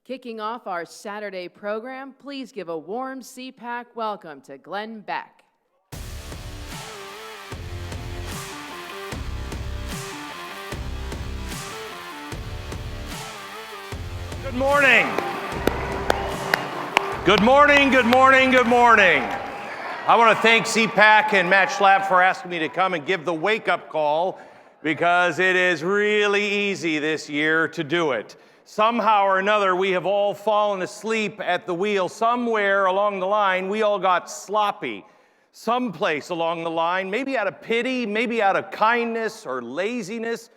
Kicking off our Saturday program, please give a warm CPAC welcome to Glenn Beck. Good morning. Good morning, good morning, good morning. I want to thank CPAC and Matt Schlapp for asking me to come and give the wake-up call because it is really easy this year to do it. Somehow or another, we have all fallen asleep at the wheel. Somewhere along the line, we all got sloppy. Someplace along the line, maybe out of pity, maybe out of kindness or laziness,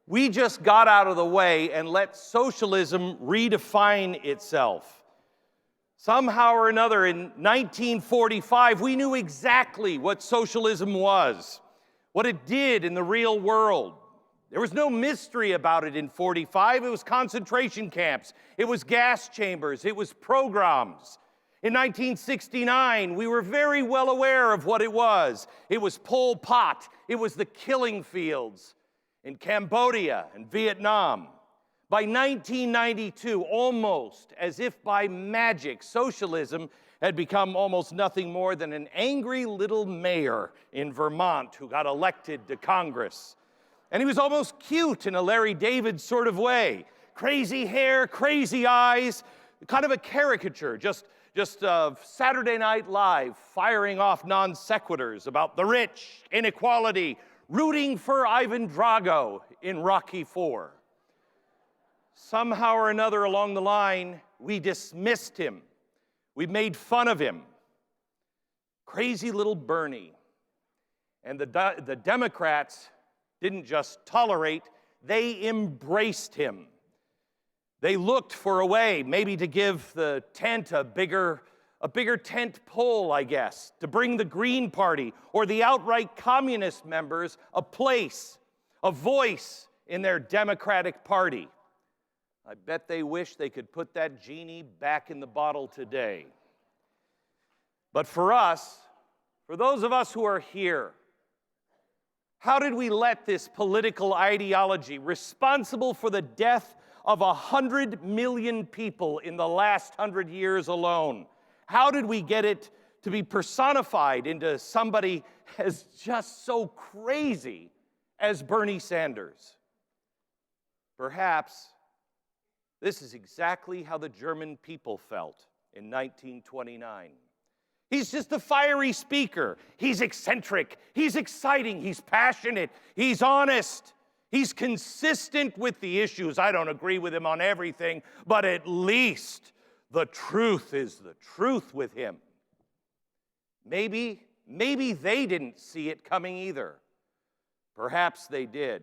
we just got out of the way and let socialism redefine itself. Somehow or another, in 1945, we knew exactly what socialism was, what it did in the real world. There was no mystery about it in 45. It was concentration camps. It was gas chambers. It was pogroms. In 1969, we were very well aware of what it was. It was Pol Pot. It was the killing fields in Cambodia and Vietnam. By 1992, almost as if by magic, socialism had become almost nothing more than an angry little mayor in Vermont who got elected to Congress. And he was almost cute in a Larry David sort of way. Crazy hair, crazy eyes, kind of a caricature, just Saturday Night Live firing off non sequiturs about the rich, inequality, rooting for Ivan Drago in Rocky IV. Somehow or another along the line, we dismissed him. We made fun of him. Crazy little Bernie. And the Democrats didn't just tolerate, they embraced him. They looked for a way maybe to give the tent a bigger tent pole, I guess, to bring the Green Party or the outright communist members a place, a voice in their Democratic Party. I bet they wish they could put that genie back in the bottle today. But for us, for those of us who are here, how did we let this political ideology, responsible for the death of 100 million people in the last 100 years alone, how did we get it to be personified into somebody as just so crazy as Bernie Sanders? Perhaps this is exactly how the German people felt in 1929. He's just a fiery speaker. He's eccentric. He's exciting. He's passionate. He's honest. He's consistent with the issues. I don't agree with him on everything, but at least the truth is the truth with him. Maybe they didn't see it coming either. Perhaps they did.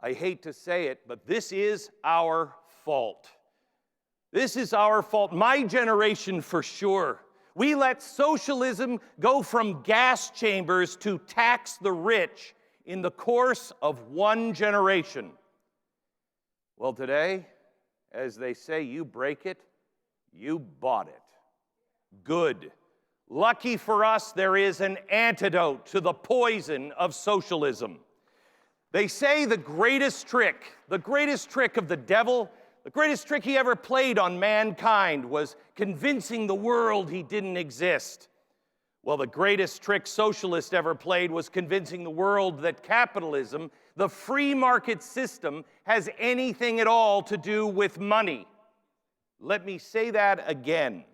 I hate to say it, but this is our fault. This is our fault. My generation for sure. We let socialism go from gas chambers to tax the rich in the course of one generation. Well, today, as they say, you break it, you bought it. Good. Lucky for us, there is an antidote to the poison of socialism. They say the greatest trick of the devil, the greatest trick he ever played on mankind was convincing the world he didn't exist. Well, the greatest trick socialists ever played was convincing the world that capitalism, the free market system, has anything at all to do with money. Let me say that again.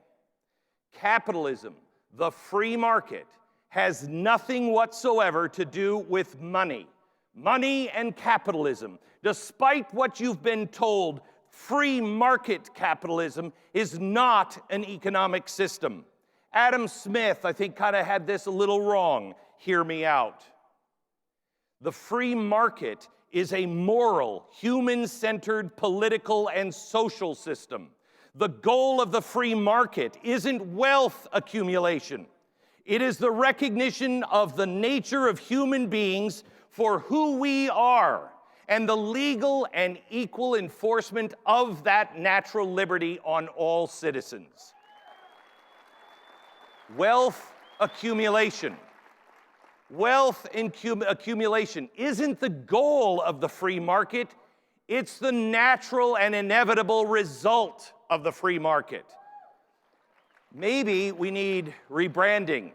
Capitalism, the free market, has nothing whatsoever to do with money. Money and capitalism, despite what you've been told, free market capitalism is not an economic system. Adam Smith, I think, kind of had this a little wrong. Hear me out. The free market is a moral, human-centered political and social system. The goal of the free market isn't wealth accumulation. It is the recognition of the nature of human beings for who we are and the legal and equal enforcement of that natural liberty on all citizens. Wealth accumulation. Wealth accumulation isn't the goal of the free market. It's the natural and inevitable result of the free market. Maybe we need rebranding.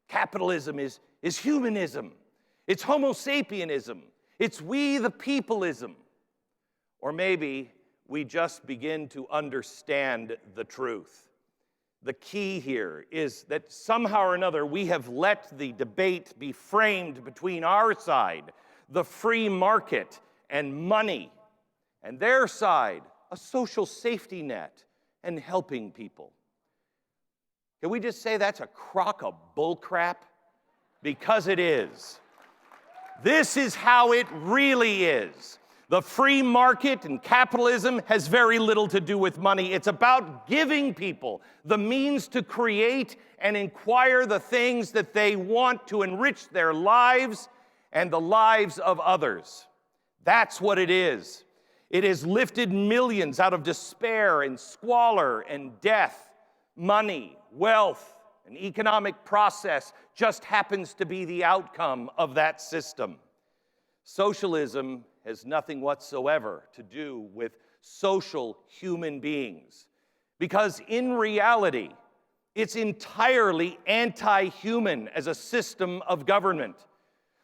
Capitalism is humanism. It's Homo sapienism. It's we the peopleism. Or maybe we just begin to understand the truth. The key here is that somehow or another we have let the debate be framed between our side, the free market and money, and their side, a social safety net and helping people. Can we just say that's a crock of bullcrap? Because it is. This is how it really is. The free market and capitalism has very little to do with money. It's about giving people the means to create and acquire the things that they want to enrich their lives and the lives of others. That's what it is. It has lifted millions out of despair and squalor and death. Money, wealth, an economic process just happens to be the outcome of that system. Socialism has nothing whatsoever to do with social human beings, because in reality, it's entirely anti-human as a system of government.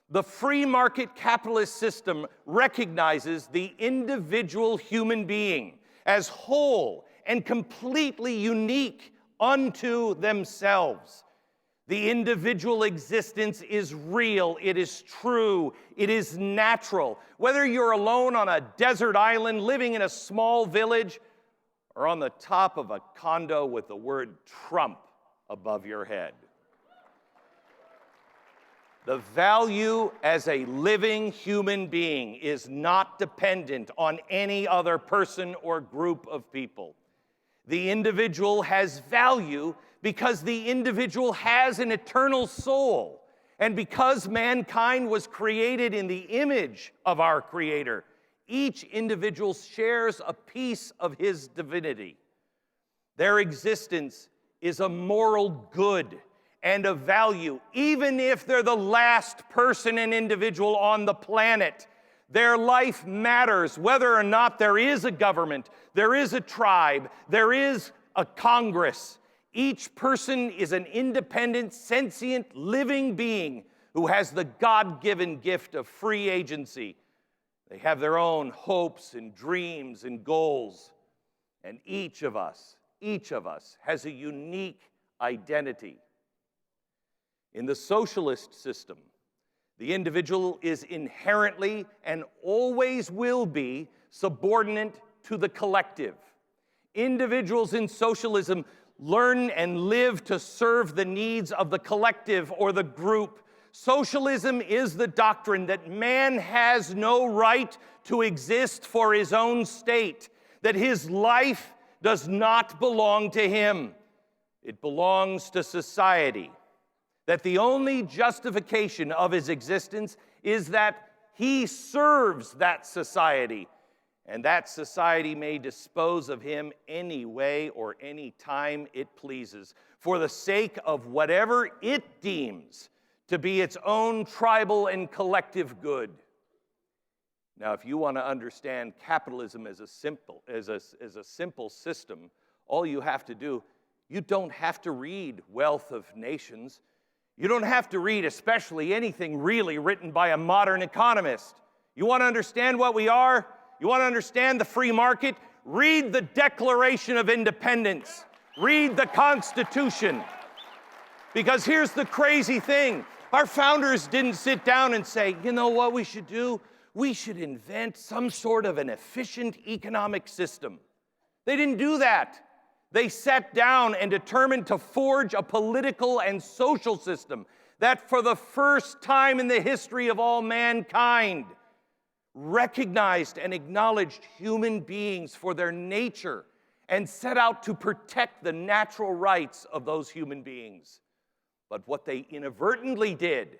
The free market capitalist system recognizes the individual human being as whole and completely unique unto themselves. The individual existence is real, it is true, it is natural. Whether you're alone on a desert island, living in a small village, or on the top of a condo with the word Trump above your head. The value as a living human being is not dependent on any other person or group of people. The individual has value because the individual has an eternal soul. And because mankind was created in the image of our Creator, each individual shares a piece of his divinity. Their existence is a moral good and a value, even if they're the last person and individual on the planet. Their life matters whether or not there is a government, there is a tribe, there is a Congress. Each person is an independent, sentient, living being who has the God-given gift of free agency. They have their own hopes and dreams and goals. And each of us has a unique identity. In the socialist system, the individual is inherently and always will be subordinate to the collective. Individuals in socialism learn and live to serve the needs of the collective or the group. Socialism is the doctrine that man has no right to exist for his own state, that his life does not belong to him. It belongs to society, that the only justification of his existence is that he serves that society, and that society may dispose of him any way or any time it pleases, for the sake of whatever it deems to be its own tribal and collective good. Now, if you want to understand capitalism as a simple system, all you have to do, you don't have to read Wealth of Nations. You don't have to read especially anything really written by a modern economist. You want to understand what we are? You want to understand the free market? Read the Declaration of Independence. Read the Constitution. Because here's the crazy thing. Our founders didn't sit down and say, you know what we should do? We should invent some sort of an efficient economic system. They didn't do that. They sat down and determined to forge a political and social system that for the first time in the history of all mankind recognized and acknowledged human beings for their nature and set out to protect the natural rights of those human beings. But what they inadvertently did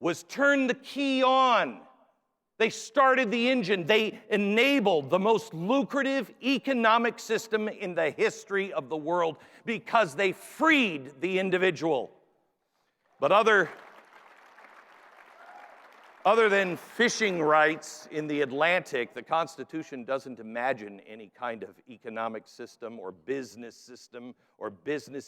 was turn the key on. They started the engine. They enabled the most lucrative economic system in the history of the world because they freed the individual. But other Other than fishing rights in the Atlantic, the Constitution doesn't imagine any kind of economic system or business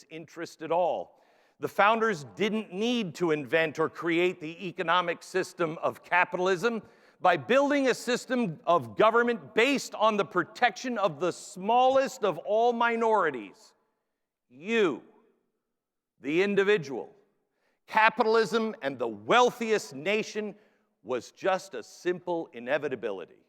interest at all. The founders didn't need to invent or create the economic system of capitalism by building a system of government based on the protection of the smallest of all minorities, you, the individual. Capitalism and the wealthiest nation was just a simple inevitability.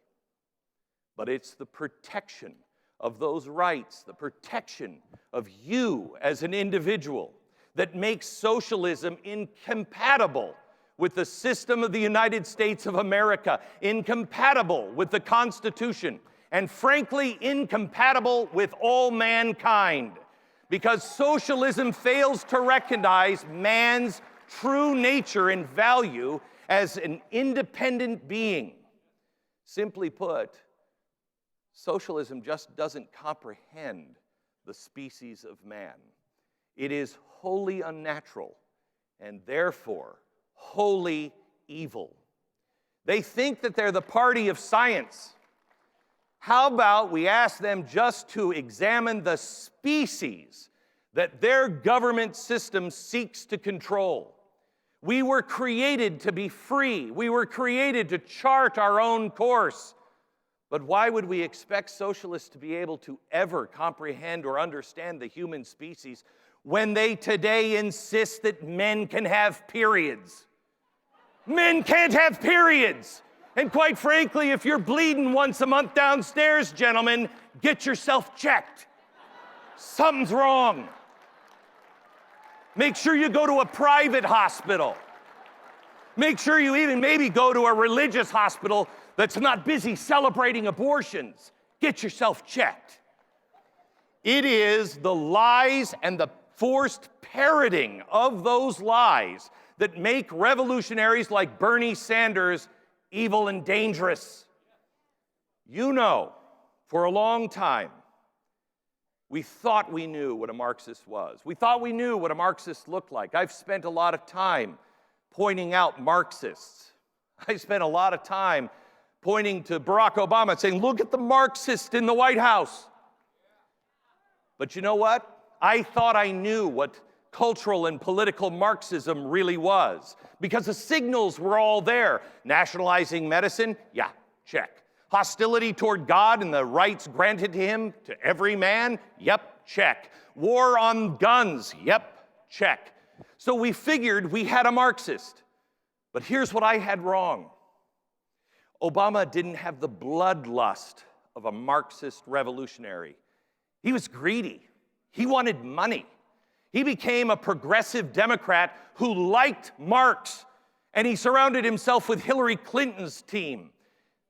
But it's the protection of those rights, the protection of you as an individual, that makes socialism incompatible with the system of the United States of America, incompatible with the Constitution, and frankly, incompatible with all mankind. Because socialism fails to recognize man's true nature and value as an independent being. Simply put, socialism just doesn't comprehend the species of man. It is wholly unnatural and therefore wholly evil. They think that they're the party of science. How about we ask them just to examine the species that their government system seeks to control? We were created to be free. We were created to chart our own course. But why would we expect socialists to be able to ever comprehend or understand the human species when they today insist that men can have periods? Men can't have periods. And quite frankly, if you're bleeding once a month downstairs, gentlemen, get yourself checked. Something's wrong. Make sure you go to a private hospital. Make sure you even maybe go to a religious hospital that's not busy celebrating abortions. Get yourself checked. It is the lies and the forced parroting of those lies that make revolutionaries like Bernie Sanders evil and dangerous. You know, for a long time, we thought we knew what a Marxist was. We thought we knew what a Marxist looked like. I've spent a lot of time pointing out Marxists. I spent a lot of time pointing to Barack Obama and saying, look at the Marxist in the White House. But you know what? I thought I knew what cultural and political Marxism really was, because the signals were all there. Nationalizing medicine? Yeah, check. Hostility toward God and the rights granted to him, to every man? Yep, check. War on guns? Yep, check. So we figured we had a Marxist. But here's what I had wrong. Obama didn't have the bloodlust of a Marxist revolutionary. He was greedy. He wanted money. He became a progressive Democrat who liked Marx, and he surrounded himself with Hillary Clinton's team.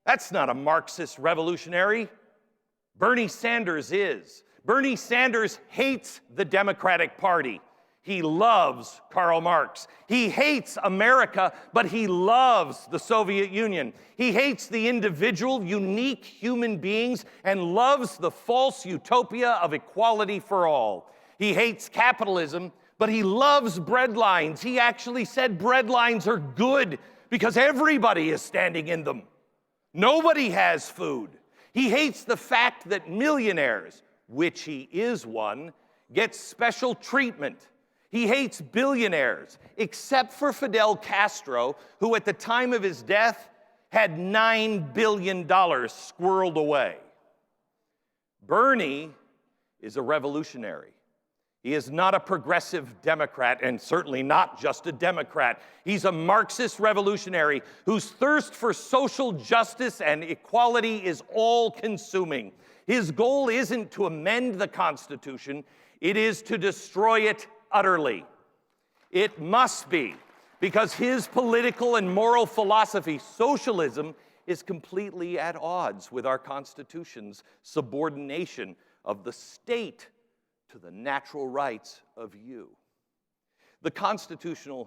That's not a Marxist revolutionary. Bernie Sanders is. Bernie Sanders hates the Democratic Party. He loves Karl Marx. He hates America, but he loves the Soviet Union. He hates the individual, unique human beings and loves the false utopia of equality for all. He hates capitalism, but he loves breadlines. He actually said breadlines are good because everybody is standing in them. Nobody has food. He hates the fact that millionaires, which he is one, get special treatment. He hates billionaires, except for Fidel Castro, who at the time of his death had $9 billion squirreled away. Bernie is a revolutionary. He is not a progressive Democrat, and certainly not just a Democrat. He's a Marxist revolutionary whose thirst for social justice and equality is all-consuming. His goal isn't to amend the Constitution, it is to destroy it utterly. It must be, because his political and moral philosophy, socialism, is completely at odds with our Constitution's subordination of the state to the natural rights of you. The Constitution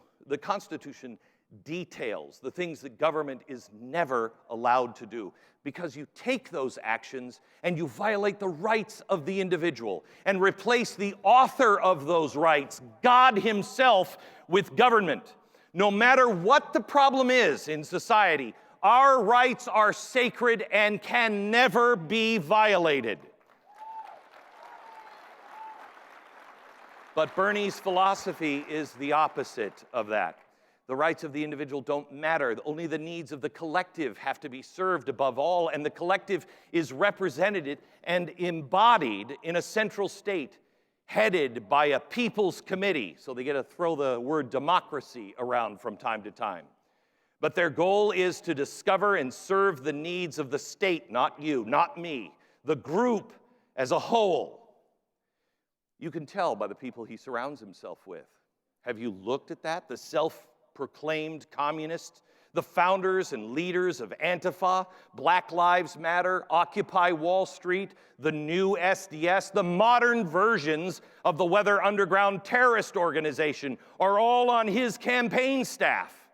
details the things that government is never allowed to do, because you take those actions and you violate the rights of the individual and replace the author of those rights, God himself, with government. No matter what the problem is in society, our rights are sacred and can never be violated. But Bernie's philosophy is the opposite of that. The rights of the individual don't matter. Only the needs of the collective have to be served above all, and the collective is represented and embodied in a central state headed by a people's committee. So they get to throw the word democracy around from time to time. But their goal is to discover and serve the needs of the state, not you, not me, the group as a whole. You can tell by the people he surrounds himself with. Have you looked at that? The self-proclaimed communists, the founders and leaders of Antifa, Black Lives Matter, Occupy Wall Street, the new SDS, the modern versions of the Weather Underground terrorist organization are all on his campaign staff.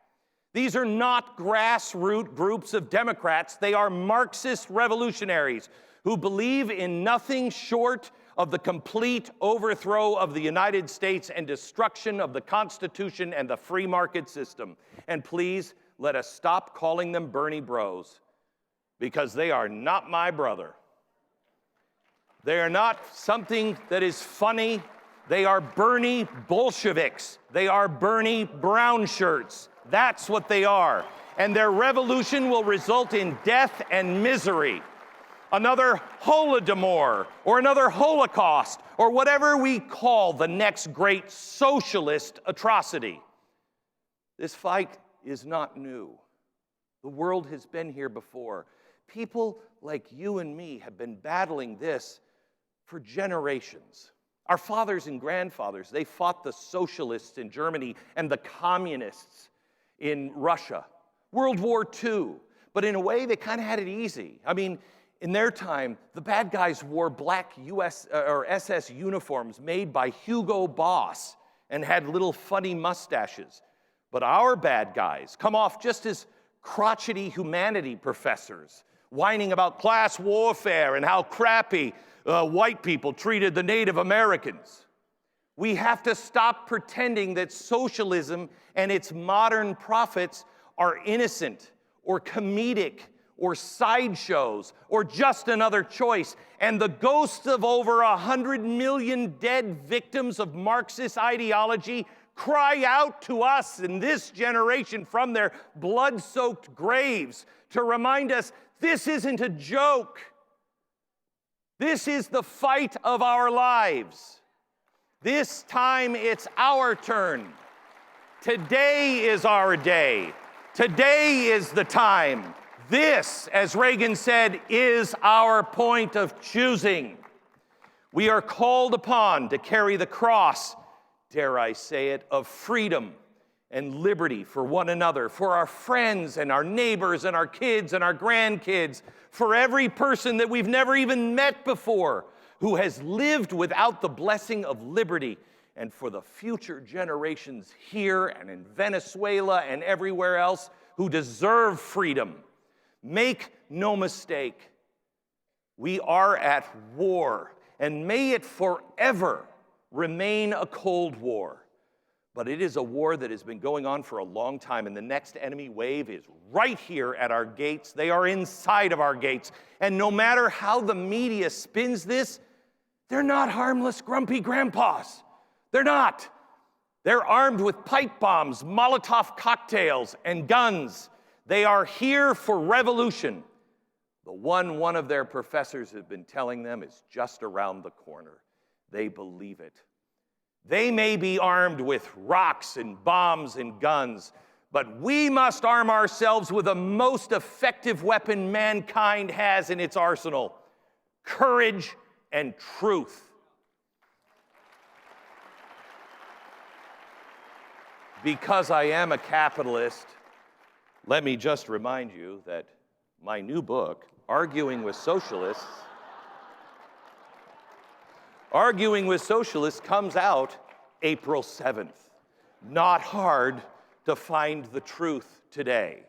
These are not grassroots groups of Democrats. They are Marxist revolutionaries who believe in nothing short of the complete overthrow of the United States and destruction of the Constitution and the free market system. And please, let us stop calling them Bernie Bros, because they are not my brother. They are not something that is funny. They are Bernie Bolsheviks. They are Bernie brown shirts. That's what they are. And their revolution will result in death and misery. Another Holodomor, or another Holocaust, or whatever we call the next great socialist atrocity. This fight is not new. The world has been here before. People like you and me have been battling this for generations. Our fathers and grandfathers, they fought the socialists in Germany and the communists in Russia. World War II. But in a way, they kind of had it easy. I mean, in their time, the bad guys wore black US or SS uniforms made by Hugo Boss and had little funny mustaches. But our bad guys come off just as crotchety humanity professors, whining about class warfare and how crappy white people treated the Native Americans. We have to stop pretending that socialism and its modern prophets are innocent or comedic or sideshows or just another choice. And the ghosts of over 100 million dead victims of Marxist ideology cry out to us in this generation from their blood-soaked graves to remind us this isn't a joke. This is the fight of our lives. This time it's our turn. Today is our day. Today is the time. This, as Reagan said, is our point of choosing. We are called upon to carry the cross, dare I say it, of freedom and liberty for one another, for our friends and our neighbors and our kids and our grandkids, for every person that we've never even met before who has lived without the blessing of liberty, and for the future generations here and in Venezuela and everywhere else who deserve freedom. Make no mistake, we are at war, and may it forever remain a Cold War. But it is a war that has been going on for a long time, and the next enemy wave is right here at our gates. They are inside of our gates. And no matter how the media spins this, they're not harmless, grumpy grandpas. They're not. They're armed with pipe bombs, Molotov cocktails, and guns. They are here for revolution. The one of their professors has been telling them is just around the corner. They believe it. They may be armed with rocks and bombs and guns, but we must arm ourselves with the most effective weapon mankind has in its arsenal: courage and truth. Because I am a capitalist, let me just remind you that my new book, Arguing with Socialists, comes out April 7th. Not hard to find the truth today.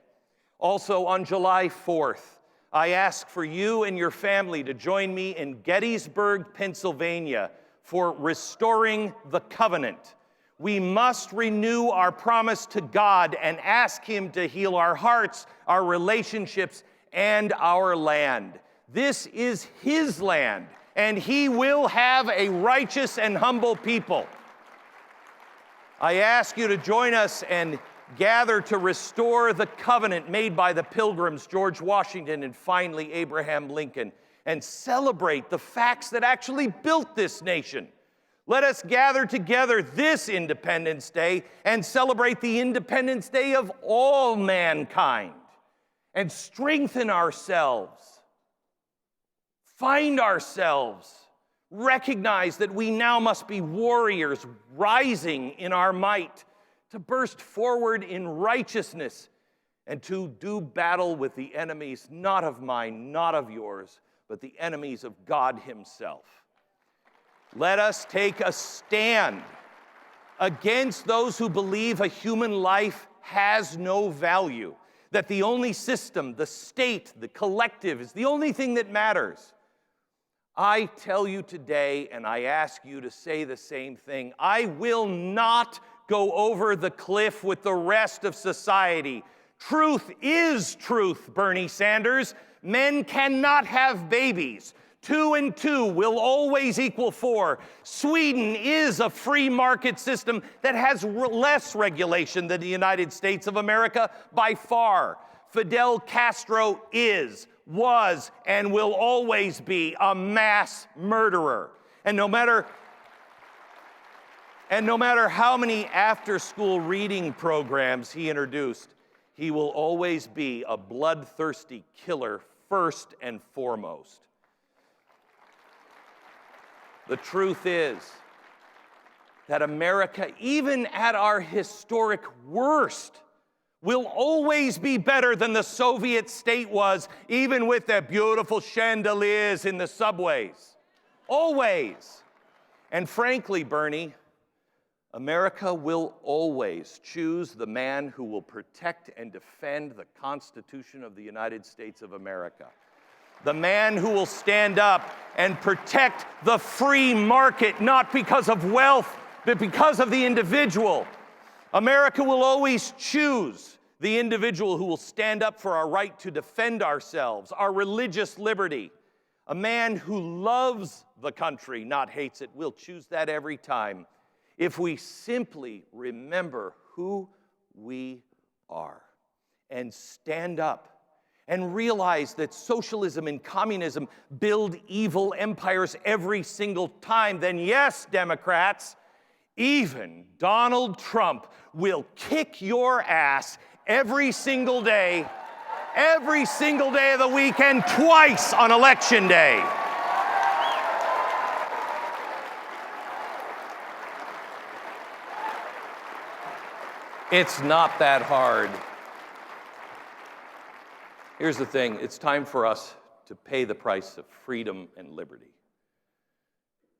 Also on July 4th, I ask for you and your family to join me in Gettysburg, Pennsylvania for Restoring the Covenant, We must renew our promise to God and ask Him to heal our hearts, our relationships, and our land. This is His land, and He will have a righteous and humble people. I ask you to join us and gather to restore the covenant made by the Pilgrims, George Washington, and finally Abraham Lincoln, and celebrate the facts that actually built this nation. Let us gather together this Independence Day and celebrate the Independence Day of all mankind and strengthen ourselves, find ourselves, recognize that we now must be warriors rising in our might to burst forward in righteousness and to do battle with the enemies, not of mine, not of yours, but the enemies of God Himself. Let us take a stand against those who believe a human life has no value, that the only system, the state, the collective, is the only thing that matters. I tell you today, and I ask you to say the same thing, I will not go over the cliff with the rest of society. Truth is truth, Bernie Sanders. Men cannot have babies. 2 and 2 will always equal 4. Sweden is a free market system that has less regulation than the United States of America by far. Fidel Castro was, and will always be a mass murderer. And no matter how many after-school reading programs he introduced, he will always be a bloodthirsty killer first and foremost. The truth is that America, even at our historic worst, will always be better than the Soviet state was, even with their beautiful chandeliers in the subways. Always. And frankly, Bernie, America will always choose the man who will protect and defend the Constitution of the United States of America. The man who will stand up and protect the free market, not because of wealth, but because of the individual. America will always choose the individual who will stand up for our right to defend ourselves, our religious liberty. A man who loves the country, not hates it, will choose that every time if we simply remember who we are and stand up and realize that socialism and communism build evil empires every single time, then yes, Democrats, even Donald Trump will kick your ass every single day of the week, and twice on Election Day. It's not that hard. Here's the thing, it's time for us to pay the price of freedom and liberty.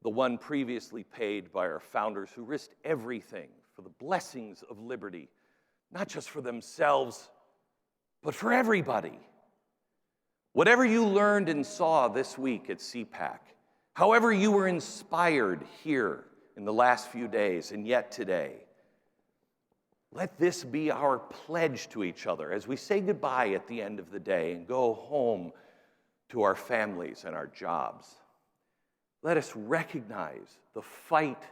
The one previously paid by our founders who risked everything for the blessings of liberty, not just for themselves, but for everybody. Whatever you learned and saw this week at CPAC, however you were inspired here in the last few days and yet today, let this be our pledge to each other as we say goodbye at the end of the day and go home to our families and our jobs. Let us recognize the fight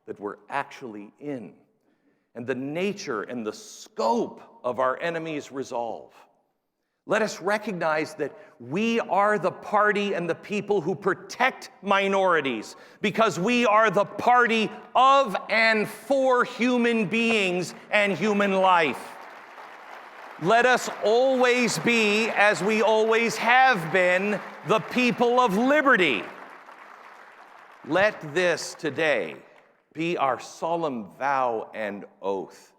that we're actually in and the nature and the scope of our enemy's resolve. Let us recognize that we are the party and the people who protect minorities because we are the party of and for human beings and human life. Let us always be, as we always have been, the people of liberty. Let this today be our solemn vow and oath.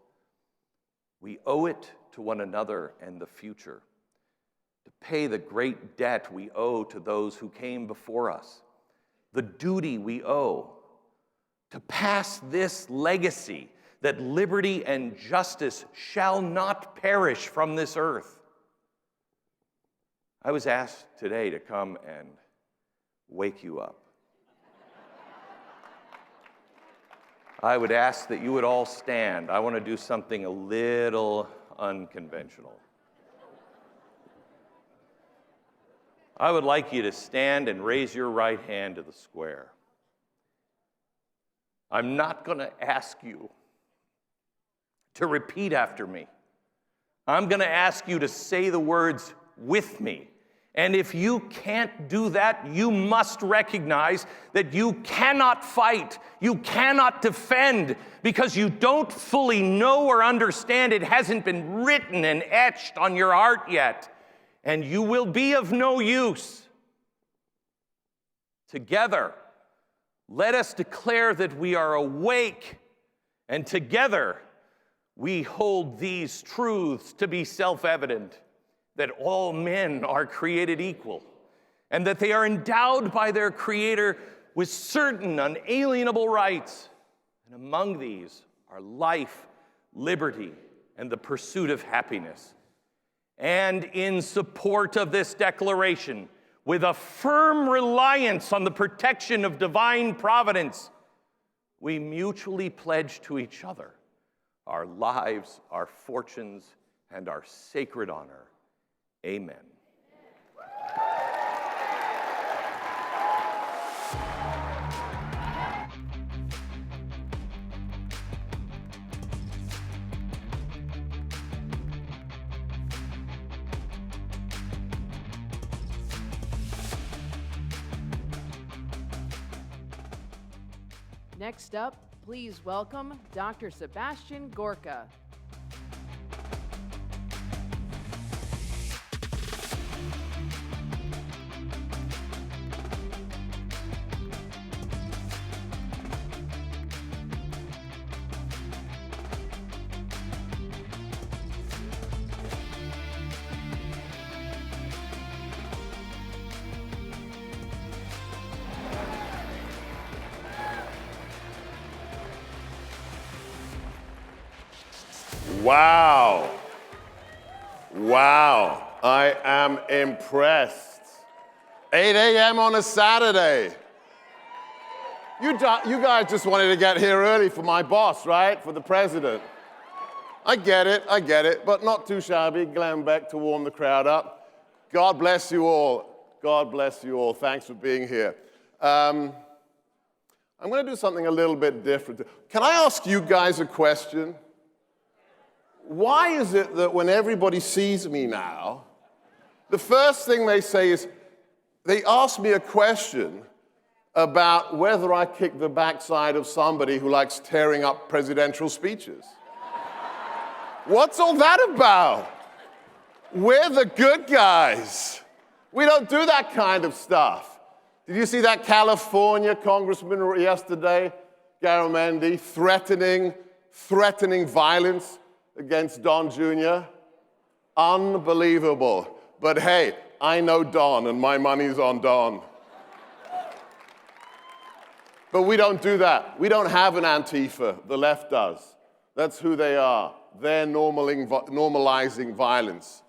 We owe it to one another and the future to pay the great debt we owe to those who came before us, the duty we owe to pass this legacy that liberty and justice shall not perish from this earth. I was asked today to come and wake you up. I would ask that you would all stand. I want to do something a little unconventional. I would like you to stand and raise your right hand to the square. I'm not going to ask you to repeat after me. I'm going to ask you to say the words with me. And if you can't do that, you must recognize that you cannot fight, you cannot defend, because you don't fully know or understand. It hasn't been written and etched on your heart yet. And you will be of no use. Together, let us declare that we are awake, and together we hold these truths to be self-evident, that all men are created equal, and that they are endowed by their Creator with certain unalienable rights. And among these are life, liberty, and the pursuit of happiness. And in support of this declaration, with a firm reliance on the protection of divine providence, we mutually pledge to each other our lives, our fortunes, and our sacred honor. Amen. Next up, please welcome Dr. Sebastian Gorka. Wow. Wow. I am impressed. 8 a.m. on a Saturday. You guys just wanted to get here early for my boss, right? For the president. I get it, but not too shabby. Glenn Beck to warm the crowd up. God bless you all. God bless you all. Thanks for being here. I'm going to do something a little bit different. Can I ask you guys a question? Why is it that when everybody sees me now, the first thing they say is, they ask me a question about whether I kick the backside of somebody who likes tearing up presidential speeches? What's all that about? We're the good guys. We don't do that kind of stuff. Did you see that California congressman yesterday, Garamendi, threatening violence against Don Jr.? Unbelievable. But hey, I know Don, and my money's on Don. But we don't do that. We don't have an Antifa. The left does. That's who they are. They're normalizing violence.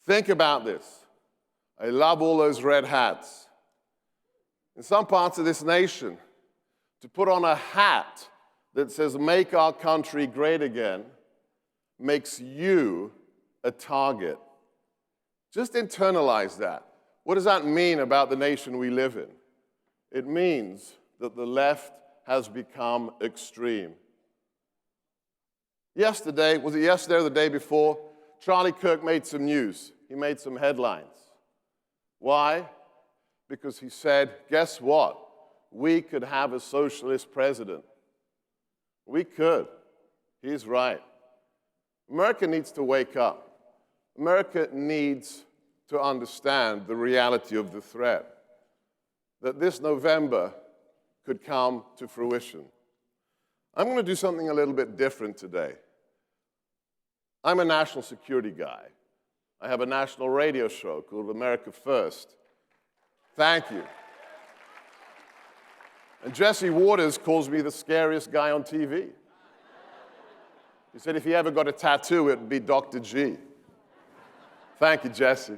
Think about this. I love all those red hats. In some parts of this nation, to put on a hat that says, "Make our country great again," makes you a target. Just internalize that. What does that mean about the nation we live in? It means that the left has become extreme. Yesterday, was it yesterday or the day before? Charlie Kirk made some news. He made some headlines. Why? Because he said, guess what? We could have a socialist president. We could. He's right. America needs to wake up. America needs to understand the reality of the threat that this November could come to fruition. I'm going to do something a little bit different today. I'm a national security guy. I have a national radio show called America First. Thank you. And Jesse Waters calls me the scariest guy on TV. He said if he ever got a tattoo, it would be Dr. G. Thank you, Jesse.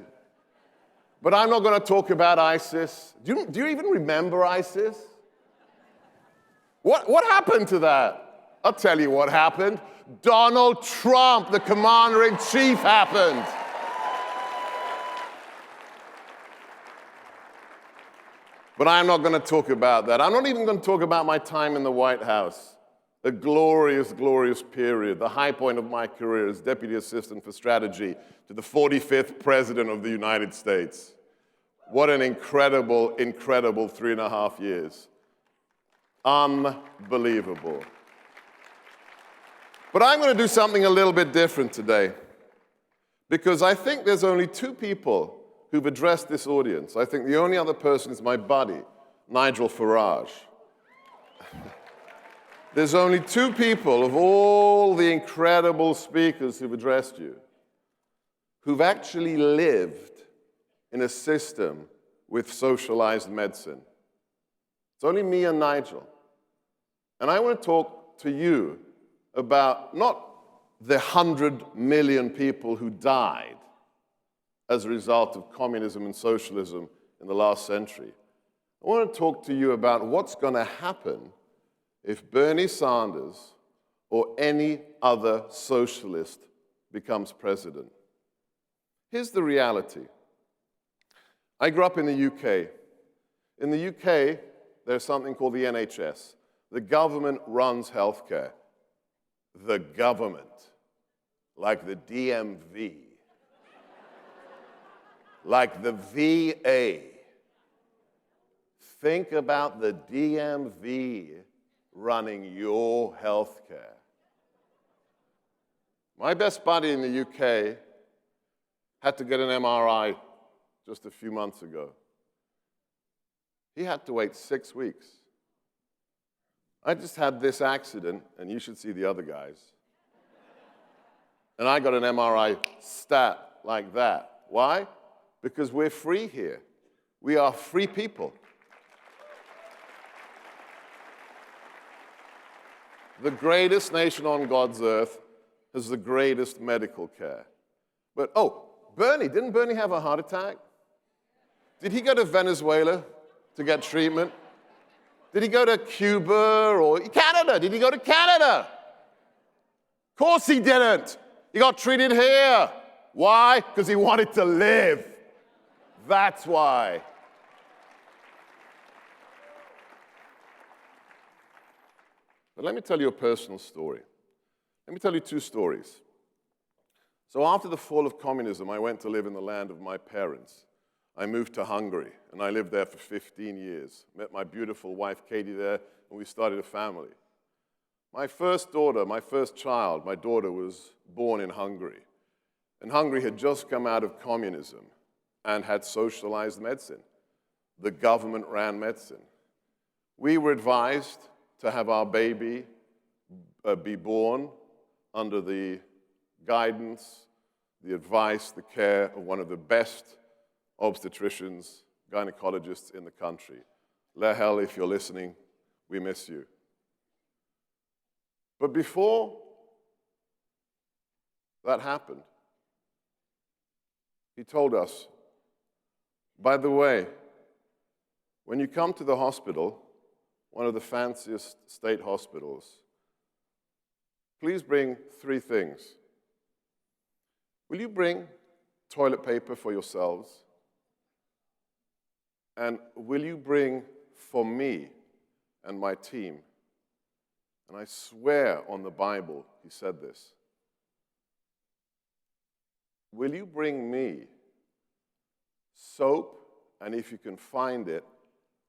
But I'm not going to talk about ISIS. Do you even remember ISIS? What happened to that? I'll tell you what happened. Donald Trump, the commander-in-chief, happened. But I'm not going to talk about that. I'm not even going to talk about my time in the White House. A glorious, glorious period. The high point of my career as Deputy Assistant for Strategy to the 45th President of the United States. What an incredible, incredible 3.5 years. Unbelievable. But I'm going to do something a little bit different today, because I think there's only two people who've addressed this audience. I think the only other person is my buddy, Nigel Farage. There's only two people of all the incredible speakers who've addressed you who've actually lived in a system with socialized medicine. It's only me and Nigel. And I want to talk to you about not the 100 million people who died as a result of communism and socialism in the last century. I want to talk to you about what's going to happen if Bernie Sanders or any other socialist becomes president. Here's the reality. I grew up in the UK. In the UK, there's something called the NHS. The government runs healthcare. The government, like the DMV, like the VA. Think about the DMV running your healthcare. My best buddy in the UK had to get an MRI just a few months ago. He had to wait 6 weeks. I just had this accident, and you should see the other guys. And I got an MRI stat like that. Why? Because we're free here. We are free people. The greatest nation on God's earth has the greatest medical care. But, Bernie, didn't Bernie have a heart attack? Did he go to Venezuela to get treatment? Did he go to Cuba or Canada? Did he go to Canada? Of course he didn't. He got treated here. Why? Because he wanted to live. That's why. But let me tell you a personal story. Let me tell you two stories. So after the fall of communism, I went to live in the land of my parents. I moved to Hungary, and I lived there for 15 years. Met my beautiful wife, Katie, there, and we started a family. My first daughter, my first child, my daughter was born in Hungary. And Hungary had just come out of communism and had socialized medicine. The government ran medicine. We were advised to have our baby be born under the guidance, the advice, the care of one of the best obstetricians, gynecologists in the country. Lehel, if you're listening, we miss you. But before that happened, he told us, by the way, when you come to the hospital, one of the fanciest state hospitals, please bring 3 things. Will you bring toilet paper for yourselves? And will you bring for me and my team? And I swear on the Bible, he said this. Will you bring me soap, and if you can find it,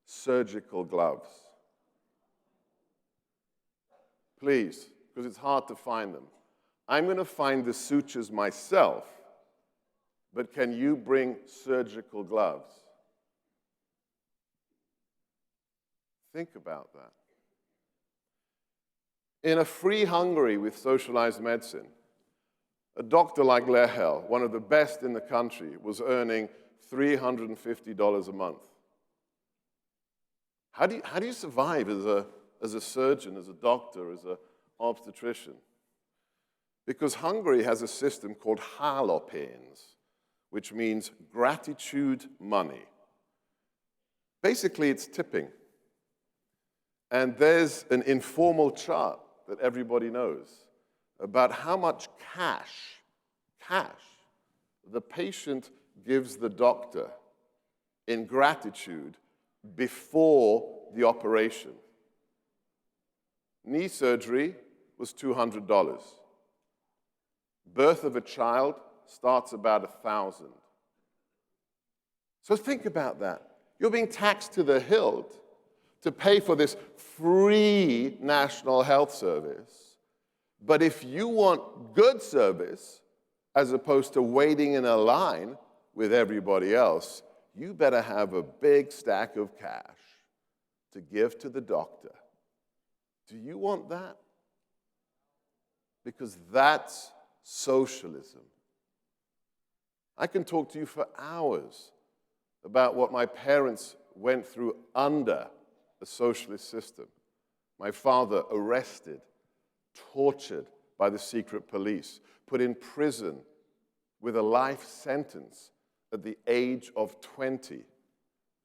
surgical gloves? Please, because it's hard to find them. I'm going to find the sutures myself, but can you bring surgical gloves? Think about that. In a free Hungary with socialized medicine, a doctor like Lehel, one of the best in the country, was earning $350 a month. How do you survive as a surgeon, as a doctor, as an obstetrician? Because Hungary has a system called hálópénz, which means gratitude money. Basically, it's tipping. And there's an informal chart that everybody knows about how much cash the patient gives the doctor in gratitude before the operation. Knee surgery was $200. Birth of a child starts about $1,000. So think about that. You're being taxed to the hilt to pay for this free national health service. But if you want good service, as opposed to waiting in a line with everybody else, you better have a big stack of cash to give to the doctor. Do you want that? Because that's socialism. I can talk to you for hours about what my parents went through under the socialist system. My father arrested, tortured by the secret police, put in prison with a life sentence at the age of 20.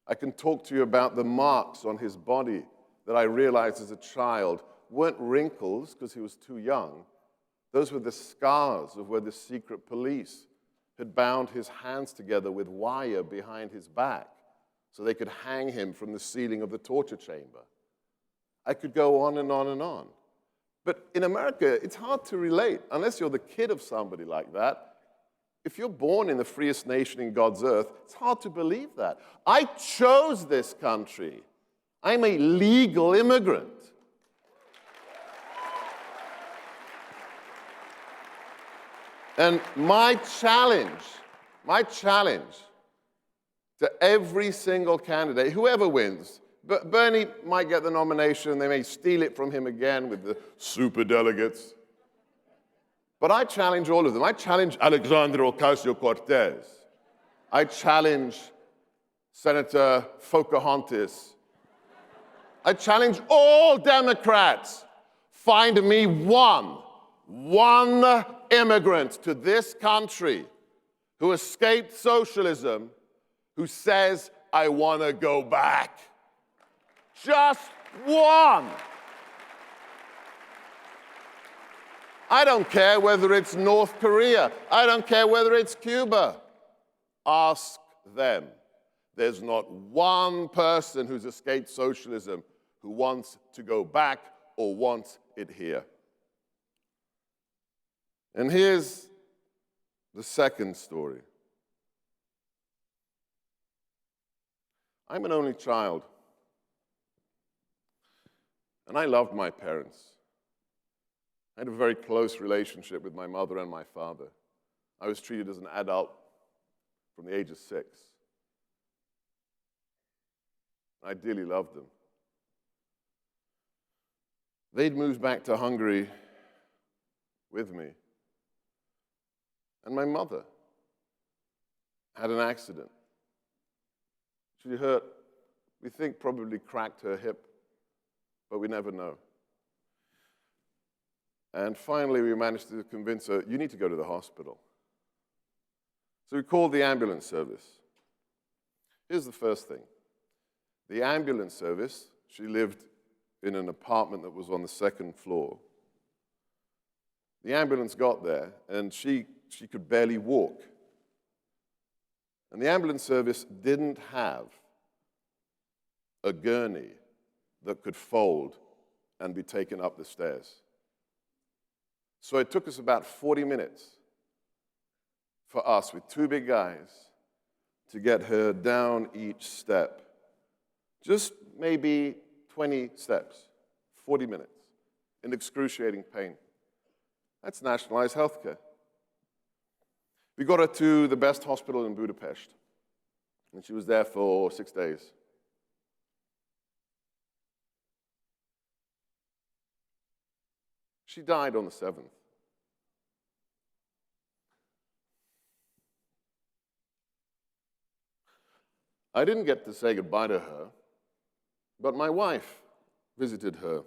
I can talk to you about the marks on his body that I realized as a child weren't wrinkles because he was too young. Those were the scars of where the secret police had bound his hands together with wire behind his back so they could hang him from the ceiling of the torture chamber. I could go on and on and on. But in America, it's hard to relate unless you're the kid of somebody like that. If you're born in the freest nation in God's earth, it's hard to believe that. I chose this country. I'm a legal immigrant. And my challenge to every single candidate, whoever wins, Bernie might get the nomination, they may steal it from him again with the superdelegates. But I challenge all of them. I challenge Alexandria Ocasio-Cortez. I challenge Senator Pocahontas. I challenge all Democrats. Find me one immigrant to this country who escaped socialism, who says, I want to go back. Just one. I don't care whether it's North Korea. I don't care whether it's Cuba. Ask them. There's not one person who's escaped socialism who wants to go back or wants it here. And here's the second story. I'm an only child. And I loved my parents. I had a very close relationship with my mother and my father. I was treated as an adult from the age of 6. I dearly loved them. They'd moved back to Hungary with me. And my mother had an accident. She hurt, we think probably cracked her hip, but we never know. And finally, we managed to convince her, you need to go to the hospital. So we called the ambulance service. Here's the first thing. The ambulance service, she lived in an apartment that was on the second floor. The ambulance got there, and she could barely walk. And the ambulance service didn't have a gurney that could fold and be taken up the stairs. So it took us about 40 minutes for us, with 2 big guys, to get her down each step. Just maybe 20 steps, 40 minutes, in excruciating pain. That's nationalized healthcare. We got her to the best hospital in Budapest, and she was there for 6 days. She died on the 7th. I didn't get to say goodbye to her, but my wife visited her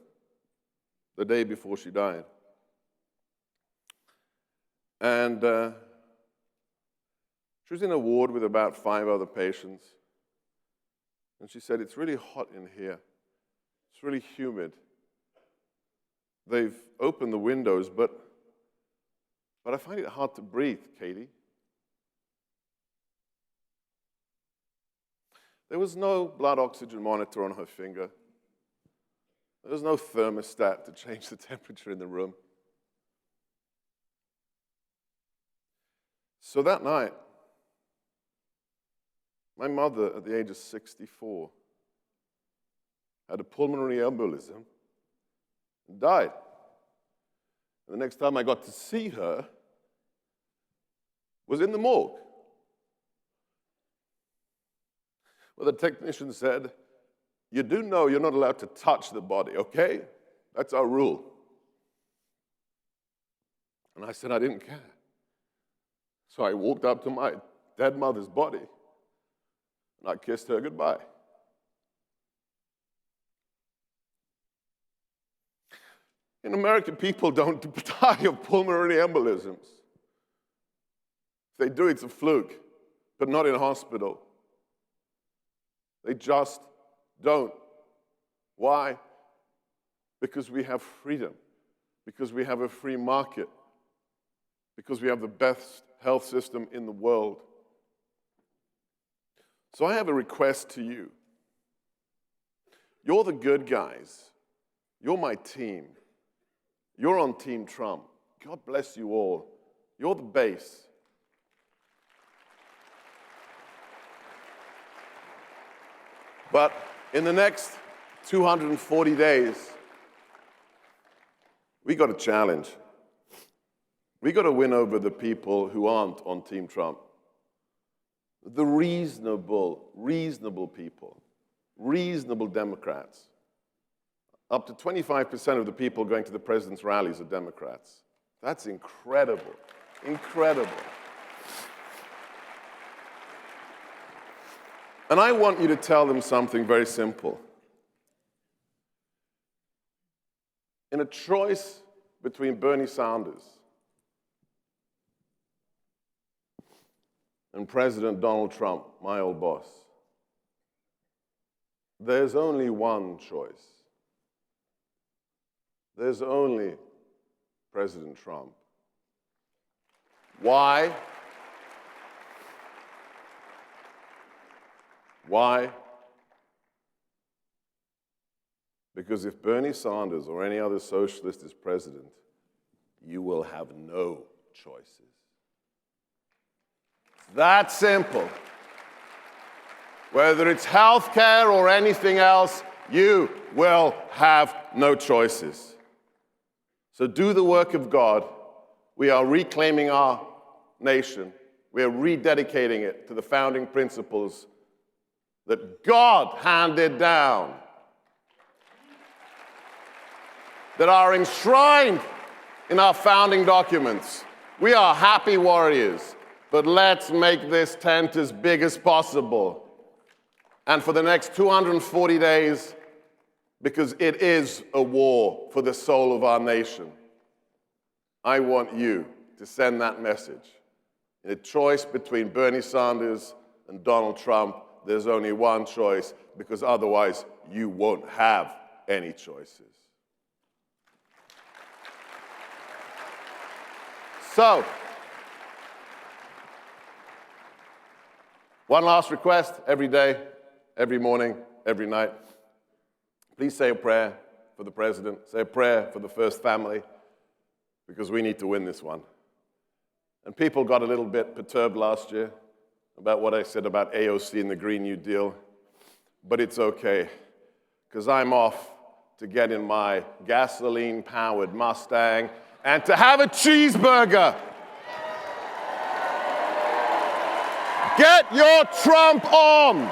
the day before she died. And she was in a ward with about 5 other patients. And she said, it's really hot in here. It's really humid. They've opened the windows, but I find it hard to breathe, Katie. There was no blood oxygen monitor on her finger. There was no thermostat to change the temperature in the room. So that night, my mother, at the age of 64, had a pulmonary embolism and died. And the next time I got to see her was in the morgue, where the technician said, "You do know you're not allowed to touch the body, okay? That's our rule." And I said I didn't care. So I walked up to my dead mother's body, and I kissed her goodbye. In America, people don't die of pulmonary embolisms. If they do, it's a fluke, but not in a hospital. They just don't. Why? Because we have freedom, because we have a free market, because we have the best health system in the world. So I have a request to you. You're the good guys. You're my team. You're on Team Trump. God bless you all. You're the base. But in the next 240 days, we got a challenge. We got to win over the people who aren't on Team Trump. The reasonable people, reasonable Democrats. Up to 25% of the people going to the president's rallies are Democrats. That's incredible, incredible. And I want you to tell them something very simple. In a choice between Bernie Sanders and President Donald Trump, my old boss, there's only one choice. There's only President Trump. Why? Why? Because if Bernie Sanders or any other socialist is president, you will have no choices. It's that simple. Whether it's healthcare or anything else, you will have no choices. So do the work of God. We are reclaiming our nation. We are rededicating it to the founding principles that God handed down, that are enshrined in our founding documents. We are happy warriors, but let's make this tent as big as possible. And for the next 240 days, because it is a war for the soul of our nation, I want you to send that message. In a choice between Bernie Sanders and Donald Trump, there's only one choice, because otherwise you won't have any choices. So, one last request every day, every morning, every night. Please say a prayer for the president. Say a prayer for the first family, because we need to win this one. And people got a little bit perturbed last year about what I said about AOC and the Green New Deal. But it's okay, because I'm off to get in my gasoline-powered Mustang and to have a cheeseburger. Get your Trump on.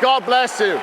God bless you.